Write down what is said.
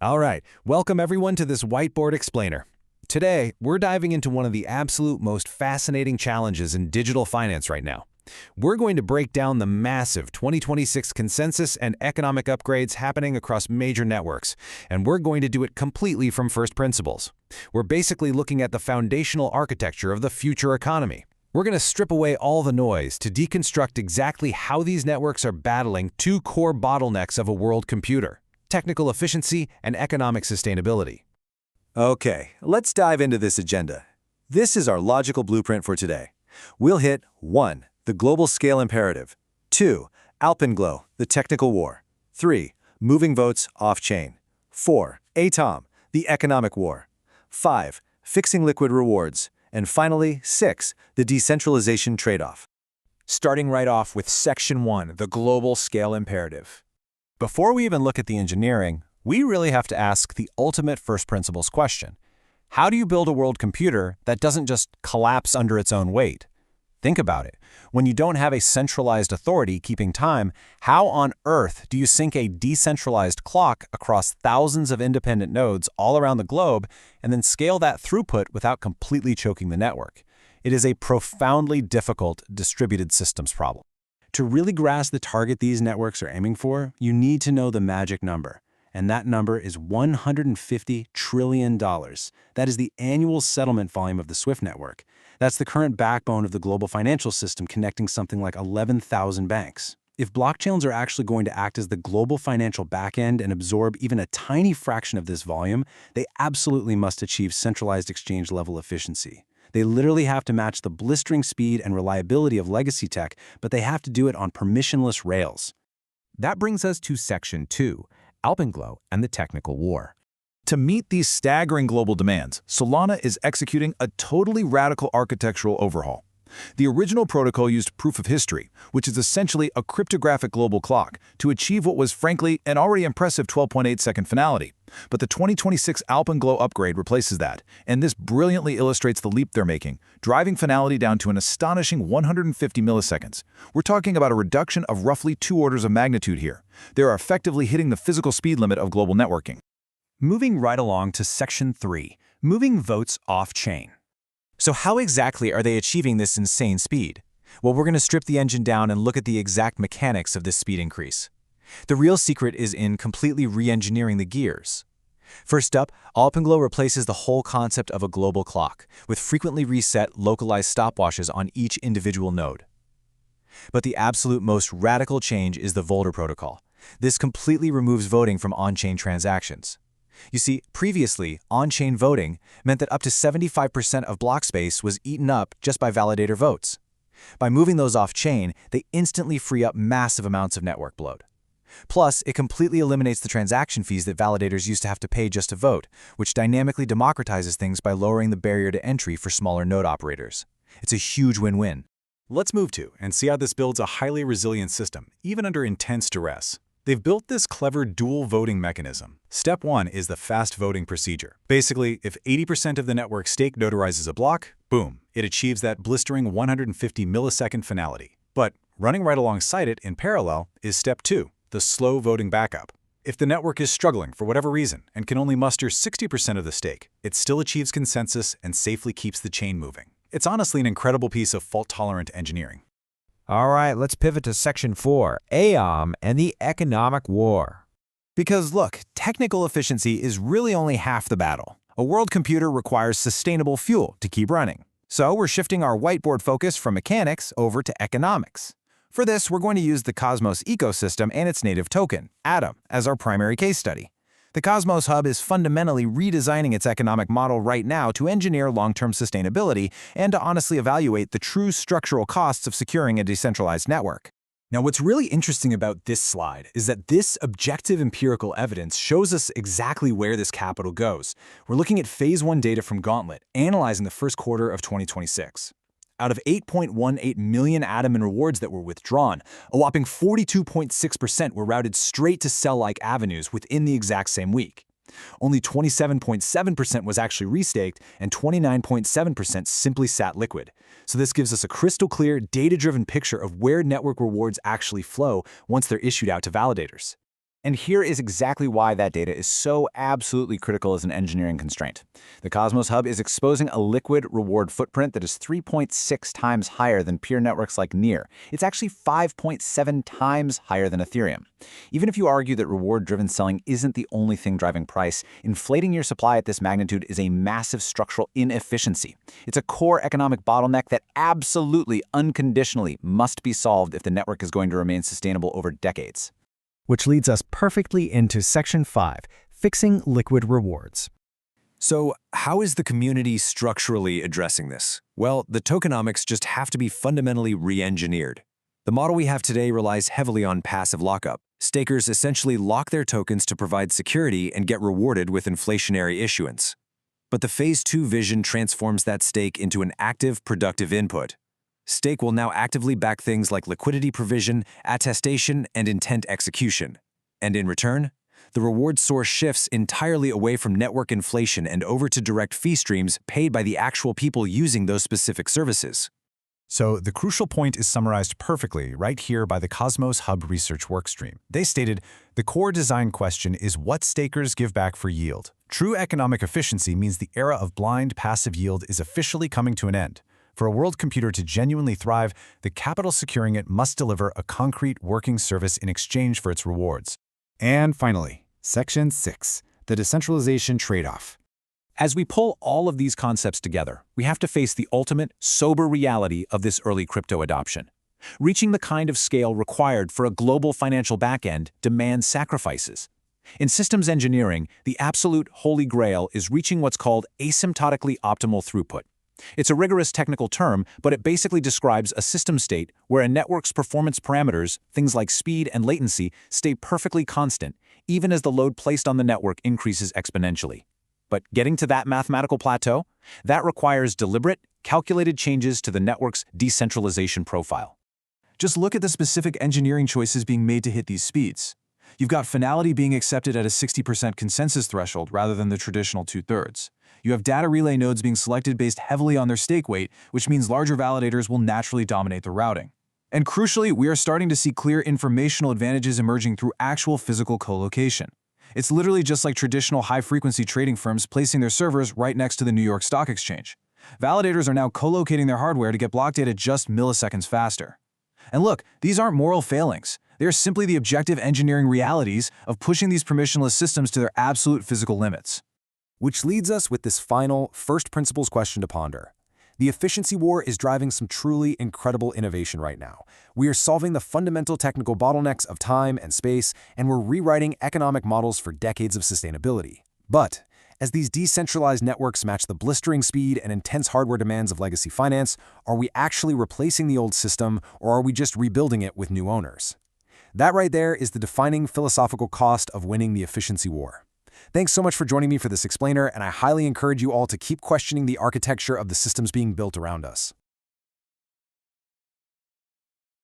All right, welcome everyone to this whiteboard explainer. Today, we're diving into one of the absolute most fascinating challenges in digital finance right now. We're going to break down the massive 2026 consensus and economic upgrades happening across major networks, and we're going to do it completely from first principles. We're basically looking at the foundational architecture of the future economy. We're going to strip away all the noise to deconstruct exactly how these networks are battling two core bottlenecks of a world computer: technical efficiency and economic sustainability. Okay, let's dive into this agenda. This is our logical blueprint for today. We'll hit 1. The global scale imperative. 2. Alpenglow, the technical war. 3. Moving votes off-chain. 4. ATOM, the economic war. 5. Fixing liquid rewards. And finally, 6. The decentralization trade-off. Starting right off with Section 1, the global scale imperative. Before we even look at the engineering, we really have to ask the ultimate first principles question. How do you build a world computer that doesn't just collapse under its own weight? Think about it. When you don't have a centralized authority keeping time, how on earth do you sync a decentralized clock across thousands of independent nodes all around the globe and then scale that throughput without completely choking the network? It is a profoundly difficult distributed systems problem. To really grasp the target these networks are aiming for, you need to know the magic number. And that number is $150 trillion. That is the annual settlement volume of the SWIFT network. That's the current backbone of the global financial system connecting something like 11,000 banks. If blockchains are actually going to act as the global financial backend and absorb even a tiny fraction of this volume, they absolutely must achieve centralized exchange-level efficiency. They literally have to match the blistering speed and reliability of legacy tech, but they have to do it on permissionless rails. That brings us to Section 2, Alpenglow and the technical war. To meet these staggering global demands, Solana is executing a totally radical architectural overhaul. The original protocol used proof of history, which is essentially a cryptographic global clock, to achieve what was frankly an already impressive 12.8-second finality. But the 2026 Alpenglow upgrade replaces that, and this brilliantly illustrates the leap they're making, driving finality down to an astonishing 150 milliseconds. We're talking about a reduction of roughly 2 orders of magnitude here. They're effectively hitting the physical speed limit of global networking. Moving right along to Section 3, moving votes off-chain. So how exactly are they achieving this insane speed? Well, we're going to strip the engine down and look at the exact mechanics of this speed increase. The real secret is in completely re-engineering the gears. First up, Alpenglow replaces the whole concept of a global clock, with frequently reset, localized stopwatches on each individual node. But the absolute most radical change is the Volter protocol. This completely removes voting from on-chain transactions. You see, previously, on-chain voting meant that up to 75% of block space was eaten up just by validator votes. By moving those off-chain, they instantly free up massive amounts of network bloat. Plus, it completely eliminates the transaction fees that validators used to have to pay just to vote, which dynamically democratizes things by lowering the barrier to entry for smaller node operators. It's a huge win-win. Let's move to and see how this builds a highly resilient system, even under intense duress. They've built this clever dual voting mechanism. Step 1 is the fast voting procedure. Basically, if 80% of the network stake notarizes a block, boom, it achieves that blistering 150 millisecond finality. But running right alongside it in parallel is Step 2, the slow voting backup. If the network is struggling for whatever reason and can only muster 60% of the stake, it still achieves consensus and safely keeps the chain moving. It's honestly an incredible piece of fault-tolerant engineering. All right, let's pivot to Section 4, AOM and the economic war. Because look, technical efficiency is really only half the battle. A world computer requires sustainable fuel to keep running. So we're shifting our whiteboard focus from mechanics over to economics. For this, we're going to use the Cosmos ecosystem and its native token, Atom, as our primary case study. The Cosmos Hub is fundamentally redesigning its economic model right now to engineer long-term sustainability and to honestly evaluate the true structural costs of securing a decentralized network. Now, what's really interesting about this slide is that this objective empirical evidence shows us exactly where this capital goes. We're looking at Phase 1 data from Gauntlet, analyzing the first quarter of 2026. Out of 8.18 million Atom and rewards that were withdrawn, a whopping 42.6% were routed straight to sell-like avenues within the exact same week. Only 27.7% was actually restaked, and 29.7% simply sat liquid. So this gives us a crystal clear, data-driven picture of where network rewards actually flow once they're issued out to validators. And here is exactly why that data is so absolutely critical as an engineering constraint. The Cosmos Hub is exposing a liquid reward footprint that is 3.6 times higher than peer networks like Near. It's actually 5.7 times higher than Ethereum. Even if you argue that reward-driven selling isn't the only thing driving price, inflating your supply at this magnitude is a massive structural inefficiency. It's a core economic bottleneck that absolutely, unconditionally must be solved if the network is going to remain sustainable over decades. Which leads us perfectly into Section 5, Fixing Liquid Rewards. So, how is the community structurally addressing this? Well, the tokenomics just have to be fundamentally re-engineered. The model we have today relies heavily on passive lockup. Stakers essentially lock their tokens to provide security and get rewarded with inflationary issuance. But the Phase 2 vision transforms that stake into an active, productive input. Stake will now actively back things like liquidity provision, attestation, and intent execution. And in return, the reward source shifts entirely away from network inflation and over to direct fee streams paid by the actual people using those specific services. So the crucial point is summarized perfectly right here by the Cosmos Hub research workstream. They stated, the core design question is what stakers give back for yield. True economic efficiency means the era of blind passive yield is officially coming to an end. For a world computer to genuinely thrive, the capital securing it must deliver a concrete working service in exchange for its rewards. And finally, Section 6, the decentralization trade-off. As we pull all of these concepts together, we have to face the ultimate, sober reality of this early crypto adoption. Reaching the kind of scale required for a global financial backend demands sacrifices. In systems engineering, the absolute holy grail is reaching what's called asymptotically optimal throughput. It's a rigorous technical term, but it basically describes a system state where a network's performance parameters, things like speed and latency, stay perfectly constant, even as the load placed on the network increases exponentially. But getting to that mathematical plateau, that requires deliberate, calculated changes to the network's decentralization profile. Just look at the specific engineering choices being made to hit these speeds. You've got Finality being accepted at a 60% consensus threshold rather than the traditional 2/3. You have data relay nodes being selected based heavily on their stake weight, which means larger validators will naturally dominate the routing. And crucially, we are starting to see clear informational advantages emerging through actual physical co-location. It's literally just like traditional high-frequency trading firms placing their servers right next to the New York Stock Exchange. Validators are now co-locating their hardware to get block data just milliseconds faster. And look, these aren't moral failings. They are simply the objective engineering realities of pushing these permissionless systems to their absolute physical limits. Which leads us with this final first principles question to ponder. The efficiency war is driving some truly incredible innovation right now. We are solving the fundamental technical bottlenecks of time and space, and we're rewriting economic models for decades of sustainability. But as these decentralized networks match the blistering speed and intense hardware demands of legacy finance, are we actually replacing the old system, or are we just rebuilding it with new owners? That right there is the defining philosophical cost of winning the efficiency war. Thanks so much for joining me for this explainer, and I highly encourage you all to keep questioning the architecture of the systems being built around us.